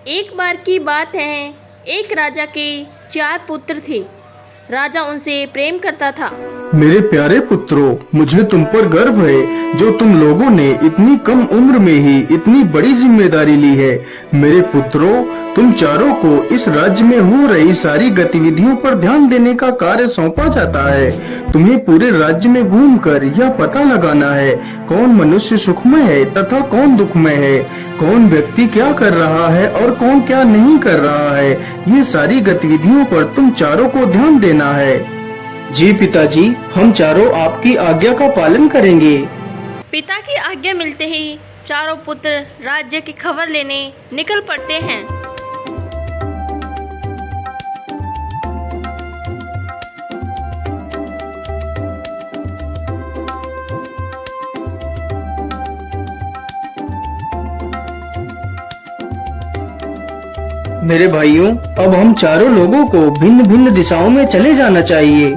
एक बार की बात है, एक राजा के 4 पुत्र थे। राजा उनसे प्रेम करता था। मेरे प्यारे पुत्रों, मुझे तुम पर गर्व है जो तुम लोगों ने इतनी कम उम्र में ही इतनी बड़ी जिम्मेदारी ली है। मेरे पुत्रों, तुम चारों को इस राज्य में हो रही सारी गतिविधियों पर ध्यान देने का कार्य सौंपा जाता है। तुम्हें पूरे राज्य में घूमकर यह पता लगाना है कौन मनुष्य सुखमय है तथा कौन दुखमय है, कौन व्यक्ति क्या कर रहा है और कौन क्या नहीं कर रहा है। ये सारी गतिविधियों पर तुम चारों को ध्यान देना है। जी पिताजी, हम चारों आपकी आज्ञा का पालन करेंगे। पिता की आज्ञा मिलते ही चारों पुत्र राज्य की खबर लेने निकल पड़ते हैं। मेरे भाइयों, अब हम चारों लोगों को भिन्न भिन्न दिशाओं में चले जाना चाहिए।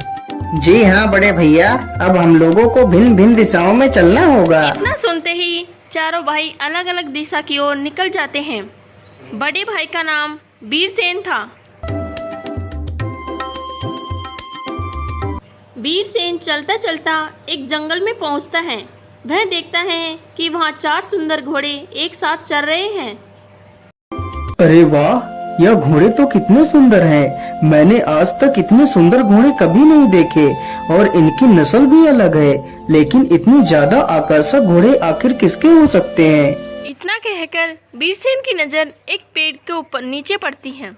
जी हाँ बड़े भैया, अब हम लोगों को भिन्न भिन्न दिशाओं में चलना होगा। इतना सुनते ही चारों भाई अलग अलग दिशा की ओर निकल जाते हैं। बड़े भाई का नाम वीरसेन था। वीरसेन चलता चलता एक जंगल में पहुंचता है। वह देखता है कि वहां 4 सुंदर घोड़े एक साथ चल रहे हैं। अरे वाह, यह घोड़े तो कितने सुंदर हैं। मैंने आज तक इतने सुंदर घोड़े कभी नहीं देखे और इनकी नस्ल भी अलग है। लेकिन इतनी ज्यादा आकर्षक घोड़े आखिर किसके हो सकते हैं? इतना कहकर वीरसेन की नजर एक पेड़ के ऊपर नीचे पड़ती है।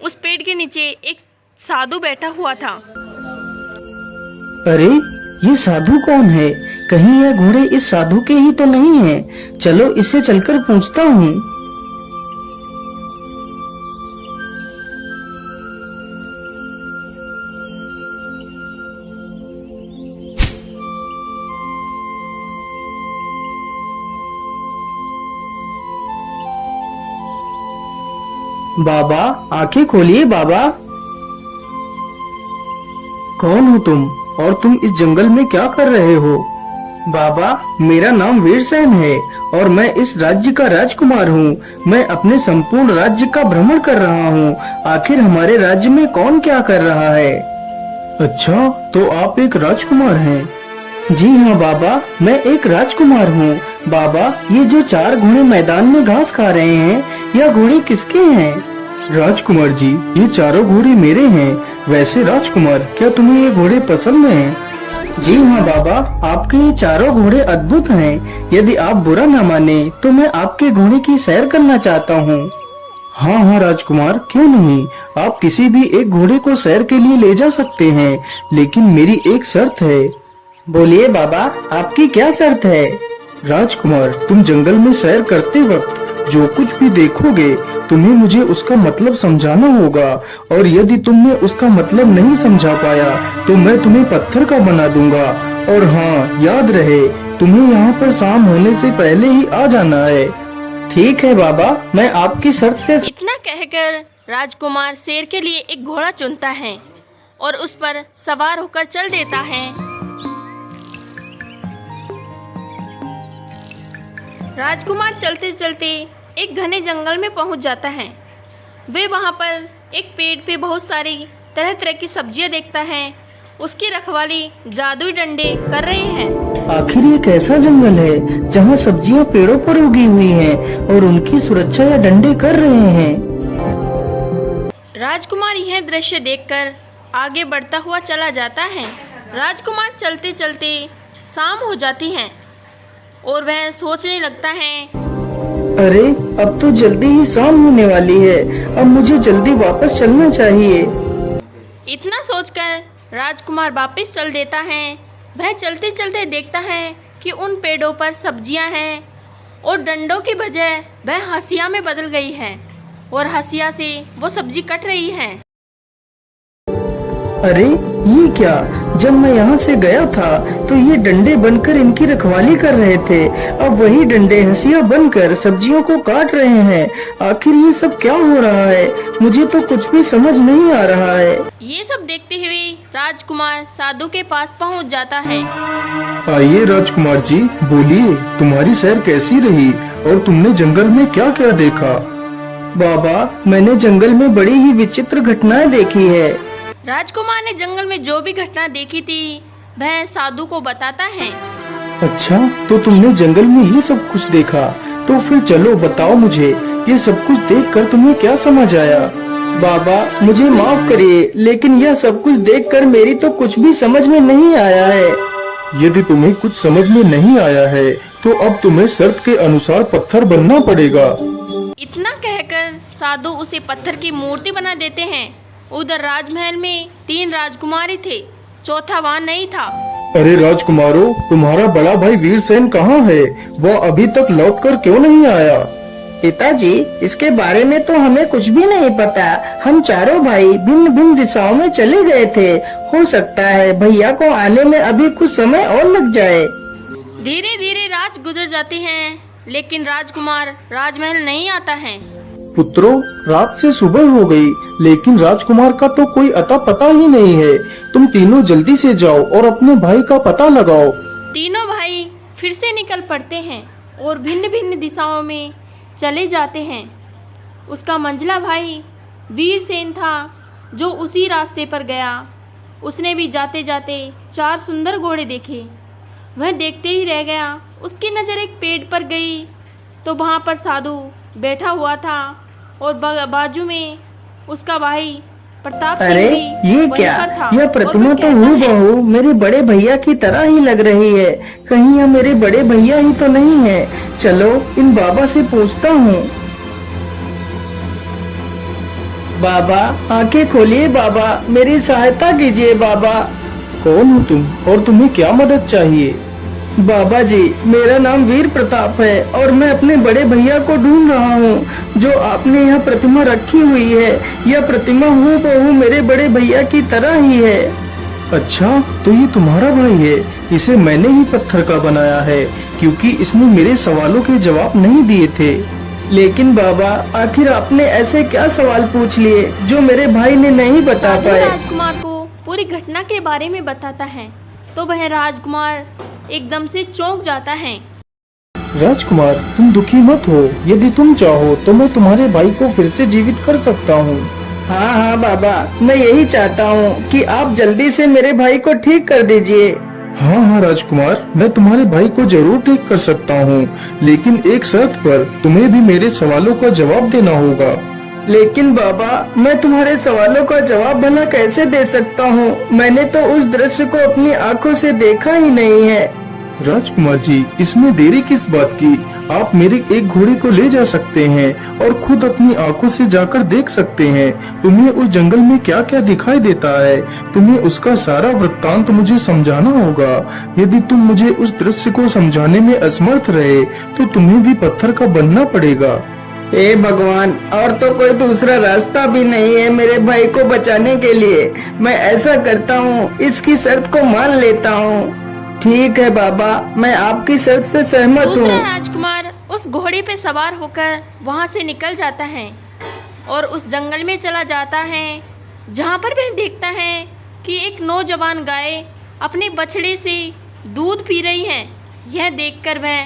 उस पेड़ के नीचे एक साधु बैठा हुआ था। अरे, ये साधु कौन है? कहीं यह घोड़े इस साधु के ही तो नहीं हैं? चलो इससे चलकर पूछता हूँ। बाबा, आंखें खोलिए बाबा। कौन हो तुम और तुम इस जंगल में क्या कर रहे हो? बाबा, मेरा नाम वीरसेन है और मैं इस राज्य का राजकुमार हूँ। मैं अपने संपूर्ण राज्य का भ्रमण कर रहा हूँ। आखिर हमारे राज्य में कौन क्या कर रहा है? अच्छा, तो आप एक राजकुमार हैं? जी हाँ बाबा, मैं एक राजकुमार हूँ। बाबा, ये जो 4 घोड़े मैदान में घास खा रहे हैं, यह घोड़े किसके हैं? राजकुमार जी, ये चारों घोड़े मेरे हैं। वैसे राजकुमार, क्या तुम्हें ये घोड़े पसंद हैं? जी हाँ बाबा, आपके ये चारों घोड़े अद्भुत हैं। यदि आप बुरा न माने तो मैं आपके घोड़े की सैर करना चाहता हूँ। हाँ हाँ राजकुमार, क्यों नहीं। आप किसी भी एक घोड़े को सैर के लिए ले जा सकते हैं, लेकिन मेरी एक शर्त है। बोलिए बाबा, आपकी क्या शर्त है? राजकुमार, तुम जंगल में सैर करते वक्त जो कुछ भी देखोगे, तुम्हें मुझे उसका मतलब समझाना होगा और यदि तुमने उसका मतलब नहीं समझा पाया तो मैं तुम्हें पत्थर का बना दूंगा। और हाँ, याद रहे, तुम्हें यहाँ पर शाम होने से पहले ही आ जाना है। ठीक है बाबा, मैं आपकी शर्त से। इतना कहकर राजकुमार शेर के लिए एक घोड़ा चुनता है और उस पर सवार होकर चल देता है। राजकुमार चलते चलते एक घने जंगल में पहुंच जाता है। वे वहां पर एक पेड़ पे बहुत सारी तरह तरह की सब्जियां देखता है। उसकी रखवाली जादुई डंडे कर रहे हैं। आखिर ये कैसा जंगल है जहाँ सब्जियां पेड़ों पर उगी हुई हैं और उनकी सुरक्षा या डंडे कर रहे हैं? राजकुमार यह दृश्य देखकर आगे बढ़ता हुआ चला जाता है। राजकुमार चलते चलते शाम हो जाती है और वह सोचने लगता है, अरे, अब तो जल्दी ही शाम होने वाली है। अब मुझे जल्दी वापस चलना चाहिए। इतना सोचकर राजकुमार वापस चल देता है। वह चलते चलते देखता है कि उन पेड़ों पर सब्जियां हैं और डंडों की बजाय वह हंसिया में बदल गई है और हंसिया से वो सब्जी कट रही है। अरे, ये क्या? जब मैं यहाँ से गया था तो ये डंडे बनकर इनकी रखवाली कर रहे थे। अब वही डंडे हंसिया बनकर सब्जियों को काट रहे हैं। आखिर ये सब क्या हो रहा है? मुझे तो कुछ भी समझ नहीं आ रहा है। ये सब देखते हुए राजकुमार साधु के पास पहुँच जाता है। आइए राजकुमार जी, बोलिए, तुम्हारी सैर कैसी रही और तुमने जंगल में क्या क्या देखा? बाबा मैंने जंगल में बड़ी ही विचित्र घटनाएं देखी है। राजकुमार ने जंगल में जो भी घटना देखी थी वह साधु को बताता है। अच्छा, तो तुमने जंगल में ये सब कुछ देखा, तो फिर चलो बताओ मुझे, ये सब कुछ देखकर तुम्हें क्या समझ आया? बाबा मुझे माफ करिए, लेकिन यह सब कुछ देखकर मेरी तो कुछ भी समझ में नहीं आया है। यदि तुम्हें कुछ समझ में नहीं आया है, तो अब तुम्हें शर्त के अनुसार पत्थर बनना पड़ेगा। इतना कहकर साधु उसे पत्थर की मूर्ति बना देते हैं। उधर राजमहल में 3 राजकुमारी थे, चौथा वहाँ नहीं था। अरे राजकुमारों, तुम्हारा बड़ा भाई वीरसेन कहाँ है? वह अभी तक लौटकर क्यों नहीं आया? पिताजी, इसके बारे में तो हमें कुछ भी नहीं पता। हम चारों भाई भिन्न भिन्न दिशाओं में चले गए थे। हो सकता है भैया को आने में अभी कुछ समय और लग जाए। धीरे धीरे रात गुजर जाती हैं, लेकिन राजकुमार राजमहल नहीं आता है। पुत्रों, रात से सुबह हो गई, लेकिन राजकुमार का तो कोई अता पता ही नहीं है। तुम तीनों जल्दी से जाओ और अपने भाई का पता लगाओ। तीनों भाई फिर से निकल पड़ते हैं और भिन्न भिन्न दिशाओं में चले जाते हैं। उसका मंझला भाई वीरसेन था जो उसी रास्ते पर गया। उसने भी जाते जाते 4 सुंदर घोड़े देखे। वह देखते ही रह गया। उसकी नज़र एक पेड़ पर गई तो वहाँ पर साधु बैठा हुआ था और बाजू में उसका भाई प्रताप सिंह अरे भी ये वहीं क्या, पर था। यह और प्रतिमा वह तो कहता है, हूबहू मेरे बड़े भैया की तरह ही लग रही है। कहीं यह मेरे बड़े भैया ही तो नहीं है। चलो इन बाबा से पूछता हूँ। बाबा आंखें खोलिए बाबा, मेरी सहायता कीजिए बाबा। कौन हो तुम और तुम्हें क्या मदद चाहिए? बाबा जी, मेरा नाम वीर प्रताप है और मैं अपने बड़े भैया को ढूंढ रहा हूँ जो आपने यह प्रतिमा रखी हुई है। यह प्रतिमा हूबहू मेरे बड़े भैया की तरह ही है। अच्छा, तो ये तुम्हारा भाई है। इसे मैंने ही पत्थर का बनाया है, क्योंकि इसने मेरे सवालों के जवाब नहीं दिए थे। लेकिन बाबा, आखिर आपने ऐसे क्या सवाल पूछ लिए जो मेरे भाई ने नहीं बता साधु पाए? राजकुमार को पूरी घटना के बारे में बताता है तो वह राजकुमार एकदम से चौंक जाता है। राजकुमार, तुम दुखी मत हो। यदि तुम चाहो तो मैं तुम्हारे भाई को फिर से जीवित कर सकता हूँ। हाँ हाँ बाबा, मैं यही चाहता हूँ कि आप जल्दी से मेरे भाई को ठीक कर दीजिए। हाँ हाँ राजकुमार, मैं तुम्हारे भाई को जरूर ठीक कर सकता हूँ, लेकिन एक शर्त पर। तुम्हें भी मेरे सवालों का जवाब देना होगा। लेकिन बाबा, मैं तुम्हारे सवालों का जवाब भला कैसे दे सकता हूँ? मैंने तो उस दृश्य को अपनी आंखों से देखा ही नहीं है। राजकुमार जी, इसमें देरी किस बात की? आप मेरे एक घोड़े को ले जा सकते हैं और खुद अपनी आंखों से जाकर देख सकते हैं। तुम्हें उस जंगल में क्या क्या दिखाई देता है, तुम्हें उसका सारा वृत्तांत मुझे समझाना होगा। यदि तुम मुझे उस दृश्य को समझाने में असमर्थ रहे तो तुम्हें भी पत्थर का बनना पड़ेगा। हे भगवान, और तो कोई दूसरा रास्ता भी नहीं है मेरे भाई को बचाने के लिए। मैं ऐसा करता हूँ, इसकी शर्त को मान लेता हूँ। ठीक है बाबा, मैं आपकी शर्त से सहमत दूसरा हूँ। राजकुमार उस घोड़े पे सवार होकर वहाँ से निकल जाता है और उस जंगल में चला जाता है, जहाँ पर वह देखता है कि एक नौजवान गाय अपने बछड़े से दूध पी रही है। यह देखकर वह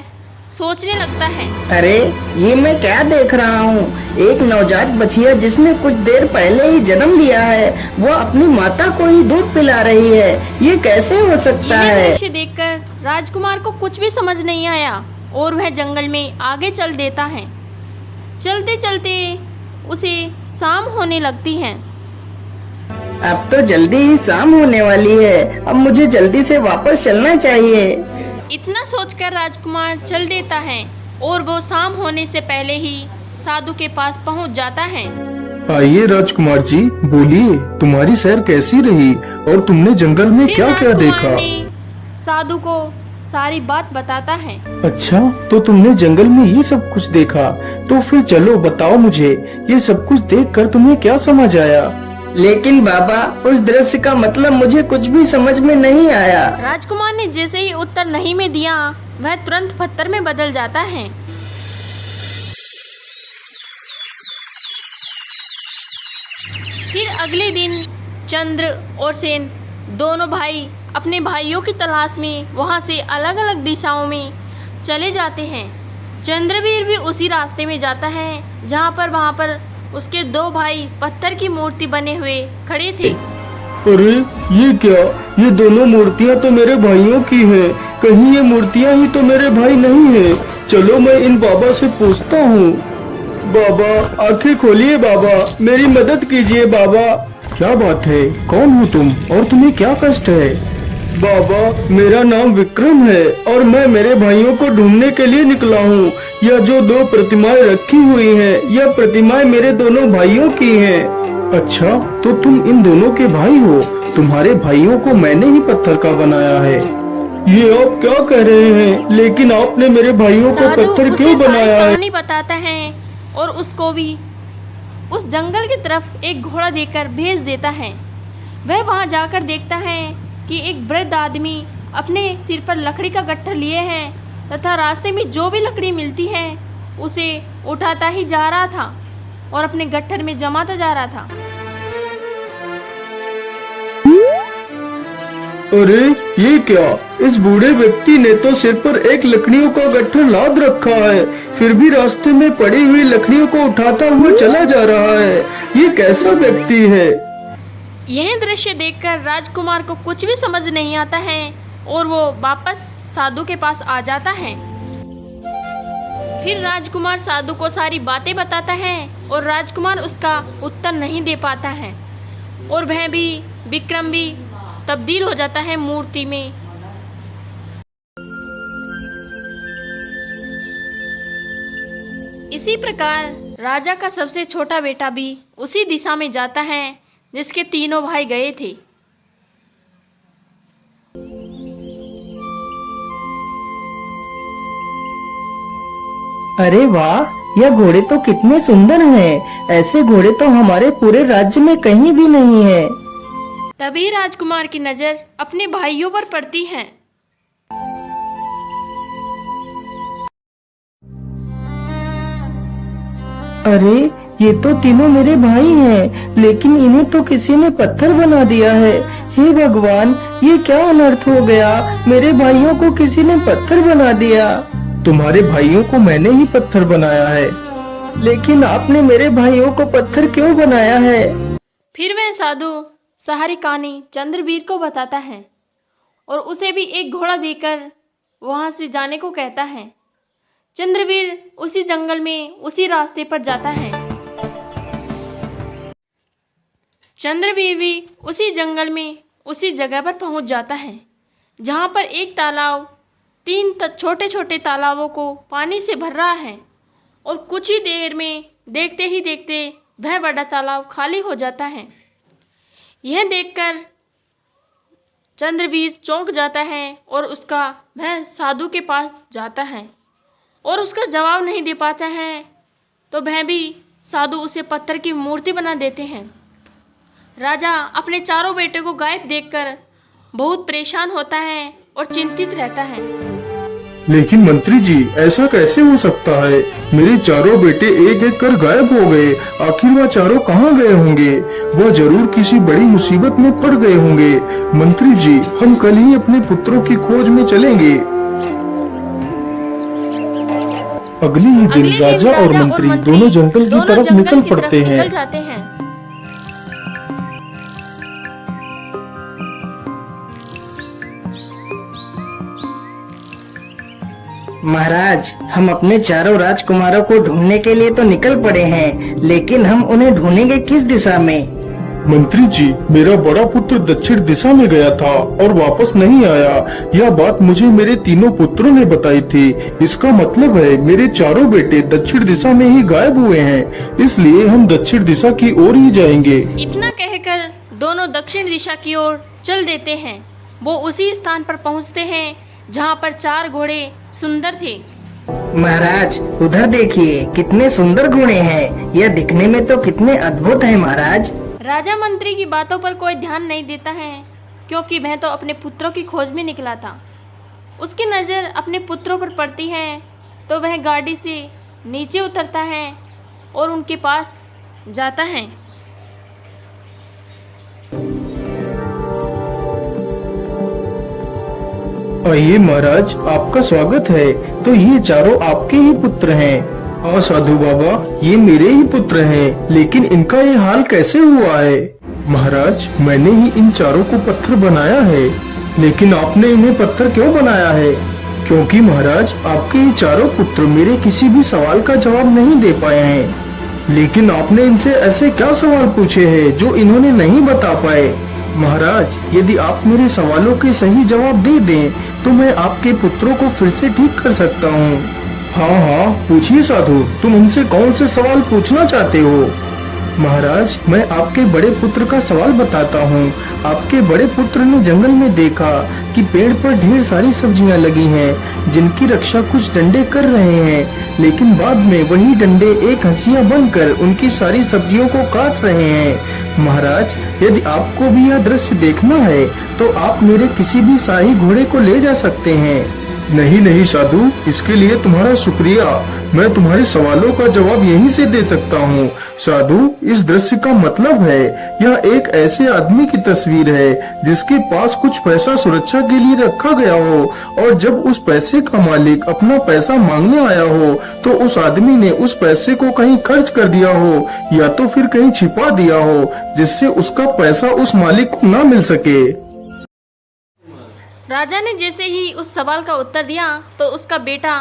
सोचने लगता है, अरे ये मैं क्या देख रहा हूँ? एक नवजात बछिया जिसने कुछ देर पहले ही जन्म लिया है, वो अपनी माता को ही दूध पिला रही है। ये कैसे हो सकता यह है? दृश्य देखकर राजकुमार को कुछ भी समझ नहीं आया और वह जंगल में आगे चल देता है। चलते चलते उसे शाम होने लगती है। अब तो जल्दी ही शाम होने वाली है। अब मुझे जल्दी से वापस चलना चाहिए। इतना सोचकर राजकुमार चल देता है और वो शाम होने से पहले ही साधु के पास पहुंच जाता है। आइए राजकुमार जी, बोलिए, तुम्हारी सैर कैसी रही और तुमने जंगल में फिर क्या क्या राजकुमार देखा? ने साधु को सारी बात बताता है। अच्छा, तो तुमने जंगल में ये सब कुछ देखा, तो फिर चलो बताओ मुझे, ये सब कुछ देखकर तुम्हें क्या समझ आया? लेकिन बाबा, उस दृश्य का मतलब मुझे कुछ भी समझ में नहीं आया। राजकुमार ने जैसे ही उत्तर नहीं में दिया, वह तुरंत पत्थर में बदल जाता है। फिर अगले दिन चंद्र और सेन दोनों भाई अपने भाइयों की तलाश में वहां से अलग अलग दिशाओं में चले जाते हैं। चंद्रवीर भी उसी रास्ते में जाता है जहां पर वहां पर उसके 2 भाई पत्थर की मूर्ति बने हुए खड़े थे। अरे ये क्या, ये दोनों मूर्तियाँ तो मेरे भाइयों की हैं। कहीं ये मूर्तियाँ ही तो मेरे भाई नहीं है। चलो मैं इन बाबा से पूछता हूँ। बाबा आंखें खोलिए बाबा, मेरी मदद कीजिए बाबा। क्या बात है, कौन हो तुम और तुम्हें क्या कष्ट है? बाबा मेरा नाम विक्रम है और मैं मेरे भाइयों को ढूंढने के लिए निकला हूँ। यह जो 2 प्रतिमाएं रखी हुई हैं, यह प्रतिमाएं मेरे दोनों भाइयों की हैं। अच्छा, तो तुम इन दोनों के भाई हो। तुम्हारे भाइयों को मैंने ही पत्थर का बनाया है। ये आप क्या कह रहे हैं? लेकिन आपने मेरे भाइयों को साधु पत्थर उसे क्यों सारी बनाया है? कहानी बताता है और उसको भी उस जंगल की तरफ एक घोड़ा देकर भेज देता है। वह वहां जाकर देखता है कि एक वृद्ध आदमी अपने सिर पर लकड़ी का गट्ठर लिए हैं तथा रास्ते में जो भी लकड़ी मिलती है उसे उठाता ही जा रहा था और अपने गट्ठर में जमाता जा रहा था। अरे ये क्या, इस बूढ़े व्यक्ति ने तो सिर पर एक लकड़ियों का गट्ठर लाद रखा है, फिर भी रास्ते में पड़ी हुई लकड़ियों को उठाता हुआ चला जा रहा है। ये कैसा व्यक्ति है? यह दृश्य देखकर राजकुमार को कुछ भी समझ नहीं आता है और वो वापस साधु के पास आ जाता है। फिर राजकुमार साधु को सारी बातें बताता है और राजकुमार उसका उत्तर नहीं दे पाता है और वह भी, विक्रम भी तब्दील हो जाता है मूर्ति में। इसी प्रकार राजा का सबसे छोटा बेटा भी उसी दिशा में जाता है जिसके तीनों भाई गए थे। अरे वाह, यह घोड़े तो कितने सुंदर हैं। ऐसे घोड़े तो हमारे पूरे राज्य में कहीं भी नहीं है। तभी राजकुमार की नजर अपने भाइयों पर पड़ती है। अरे ये तो तीनों मेरे भाई हैं, लेकिन इन्हें तो किसी ने पत्थर बना दिया है। हे भगवान, ये क्या अनर्थ हो गया? मेरे भाइयों को किसी ने पत्थर बना दिया। तुम्हारे भाइयों को मैंने ही पत्थर बनाया है। लेकिन आपने मेरे भाइयों को पत्थर क्यों बनाया है? फिर वह साधु सारी कहानी चंद्रवीर को बताता है और उसे भी एक घोड़ा देकर वहां से जाने को कहता है। चंद्रवीर उसी जंगल में उसी रास्ते पर जाता है। चंद्रवीर भी उसी जंगल में उसी जगह पर पहुंच जाता है जहां पर एक तालाब 3 छोटे छोटे तालाबों को पानी से भर रहा है और कुछ ही देर में देखते ही देखते वह बड़ा तालाब खाली हो जाता है। यह देखकर चंद्रवीर चौंक जाता है और वह साधु के पास जाता है और उसका जवाब नहीं दे पाता है, तो वह भी साधु उसे पत्थर की मूर्ति बना देते हैं। राजा अपने चारों बेटे को गायब देखकर बहुत परेशान होता है और चिंतित रहता है। लेकिन मंत्री जी, ऐसा कैसे हो सकता है? मेरे चारों बेटे एक एक कर गायब हो गए। आखिर वह चारों कहाँ गए होंगे? वह जरूर किसी बड़ी मुसीबत में पड़ गए होंगे। मंत्री जी, हम कल ही अपने पुत्रों की खोज में चलेंगे। अगले ही दिन राजा और मंत्री दोनों जंगल की तरफ निकल पड़ते हैं। महाराज, हम अपने चारों राजकुमारों को ढूंढने के लिए तो निकल पड़े हैं, लेकिन हम उन्हें ढूंढेंगे किस दिशा में? मंत्री जी, मेरा बड़ा पुत्र दक्षिण दिशा में गया था और वापस नहीं आया। यह बात मुझे मेरे तीनों पुत्रों ने बताई थी। इसका मतलब है मेरे चारों बेटे दक्षिण दिशा में ही गायब हुए हैं, इसलिए हम दक्षिण दिशा की ओर ही जाएंगे। इतना कहकर दोनों दक्षिण दिशा की ओर चल देते हैं। वो उसी स्थान पर पहुंचते हैं जहां पर 4 घोड़े सुंदर थे। महाराज, उधर देखिए, कितने सुंदर घोड़े हैं। यह दिखने में तो कितने अद्भुत हैं महाराज। राजा मंत्री की बातों पर कोई ध्यान नहीं देता है, क्योंकि वह तो अपने पुत्रों की खोज में निकला था। उसकी नज़र अपने पुत्रों पर पड़ती है तो वह गाड़ी से नीचे उतरता है और उनके पास जाता है। आइए महाराज, आपका स्वागत है। तो ये चारों आपके ही पुत्र हैं। हाँ साधु बाबा, ये मेरे ही पुत्र हैं, लेकिन इनका ये हाल कैसे हुआ है? महाराज, मैंने ही इन चारों को पत्थर बनाया है। लेकिन आपने इन्हें पत्थर क्यों बनाया है? क्योंकि महाराज, आपके ये चारों पुत्र मेरे किसी भी सवाल का जवाब नहीं दे पाए हैं। लेकिन आपने इनसे ऐसे क्या सवाल पूछे हैं जो इन्होंने नहीं बता पाए? महाराज, यदि आप मेरे सवालों के सही जवाब दे दें तो मैं आपके पुत्रों को फिर से ठीक कर सकता हूँ। हाँ हाँ, पूछिए साधु, तुम हमसे कौन से सवाल पूछना चाहते हो? महाराज, मैं आपके बड़े पुत्र का सवाल बताता हूँ। आपके बड़े पुत्र ने जंगल में देखा कि पेड़ पर ढेर सारी सब्जियाँ लगी हैं, जिनकी रक्षा कुछ डंडे कर रहे हैं, लेकिन बाद में वही डंडे एक हंसिया बनकर उनकी सारी सब्जियों को काट रहे हैं। महाराज, यदि आपको भी यह दृश्य देखना है तो आप मेरे किसी भी शाही घोड़े को ले जा सकते हैं। नहीं नहीं साधु, इसके लिए तुम्हारा शुक्रिया। मैं तुम्हारे सवालों का जवाब यहीं से दे सकता हूँ। साधु, इस दृश्य का मतलब है, यह एक ऐसे आदमी की तस्वीर है जिसके पास कुछ पैसा सुरक्षा के लिए रखा गया हो, और जब उस पैसे का मालिक अपना पैसा मांगने आया हो तो उस आदमी ने उस पैसे को कहीं खर्च कर दिया हो या तो फिर कहीं छिपा दिया हो, जिससे उसका पैसा उस मालिक को न मिल सके। राजा ने जैसे ही उस सवाल का उत्तर दिया तो उसका बेटा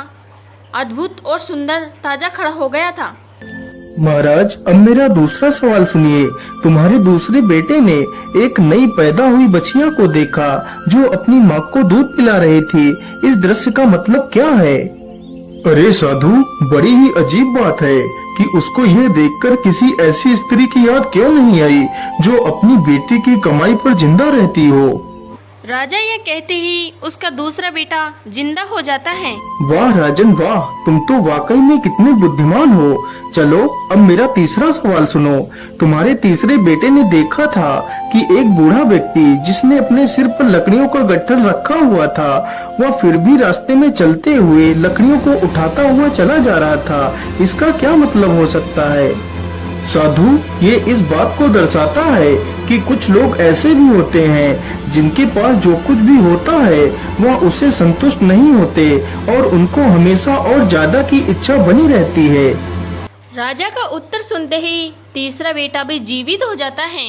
अद्भुत और सुंदर ताजा खड़ा हो गया था। महाराज, अब मेरा दूसरा सवाल सुनिए। तुम्हारे दूसरे बेटे ने एक नई पैदा हुई बछिया को देखा जो अपनी माँ को दूध पिला रही थी। इस दृश्य का मतलब क्या है? अरे साधु, बड़ी ही अजीब बात है कि उसको यह देखकर किसी ऐसी स्त्री की याद क्यों नहीं आई जो अपनी बेटी की कमाई पर जिंदा रहती हो। राजा यह कहते ही उसका दूसरा बेटा जिंदा हो जाता है। वाह राजन वाह, तुम तो वाकई में कितने बुद्धिमान हो। चलो अब मेरा तीसरा सवाल सुनो। तुम्हारे तीसरे बेटे ने देखा था कि एक बूढ़ा व्यक्ति जिसने अपने सिर पर लकड़ियों का गट्ठर रखा हुआ था, वह फिर भी रास्ते में चलते हुए लकड़ियों को उठाता हुआ चला जा रहा था। इसका क्या मतलब हो सकता है? साधु, ये इस बात को दर्शाता है कि कुछ लोग ऐसे भी होते हैं जिनके पास जो कुछ भी होता है वह उससे संतुष्ट नहीं होते और उनको हमेशा और ज्यादा की इच्छा बनी रहती है। राजा का उत्तर सुनते ही तीसरा बेटा भी जीवित हो जाता है।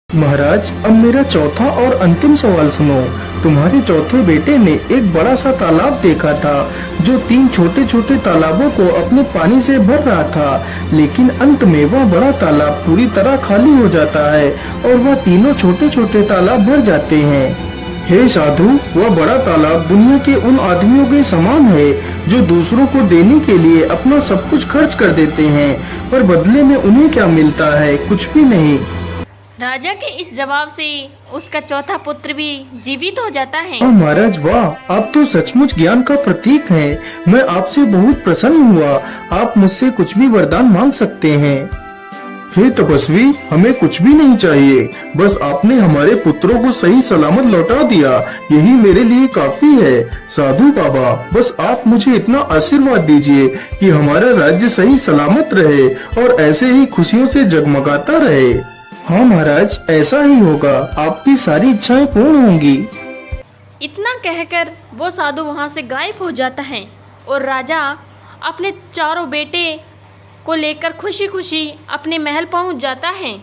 महाराज, अब मेरा चौथा और अंतिम सवाल सुनो। तुम्हारे चौथे बेटे ने एक बड़ा सा तालाब देखा था जो 3 छोटे छोटे तालाबों को अपने पानी से भर रहा था, लेकिन अंत में वह बड़ा तालाब पूरी तरह खाली हो जाता है और वह तीनों छोटे छोटे तालाब भर जाते हैं। हे साधु, वह बड़ा तालाब दुनिया के उन आदमियों के समान है जो दूसरों को देने के लिए अपना सब कुछ खर्च कर देते हैं, पर बदले में उन्हें क्या मिलता है? कुछ भी नहीं। राजा के इस जवाब से उसका चौथा पुत्र भी जीवित हो जाता है। महाराज वाह, आप तो सचमुच ज्ञान का प्रतीक हैं। मैं आपसे बहुत प्रसन्न हुआ। आप मुझसे कुछ भी वरदान मांग सकते हैं। हे तपस्वी, हमें कुछ भी नहीं चाहिए, बस आपने हमारे पुत्रों को सही सलामत लौटा दिया, यही मेरे लिए काफी है। साधु बाबा, बस आप मुझे इतना आशीर्वाद दीजिए कि हमारा राज्य सही सलामत रहे और ऐसे ही खुशियों से जगमगाता रहे। हाँ महाराज, ऐसा ही होगा। आपकी सारी इच्छाएं पूर्ण होंगी। इतना कहकर वो साधु वहाँ से गायब हो जाता है और राजा अपने चारों बेटे को लेकर खुशी खुशी अपने महल पहुँच जाता है।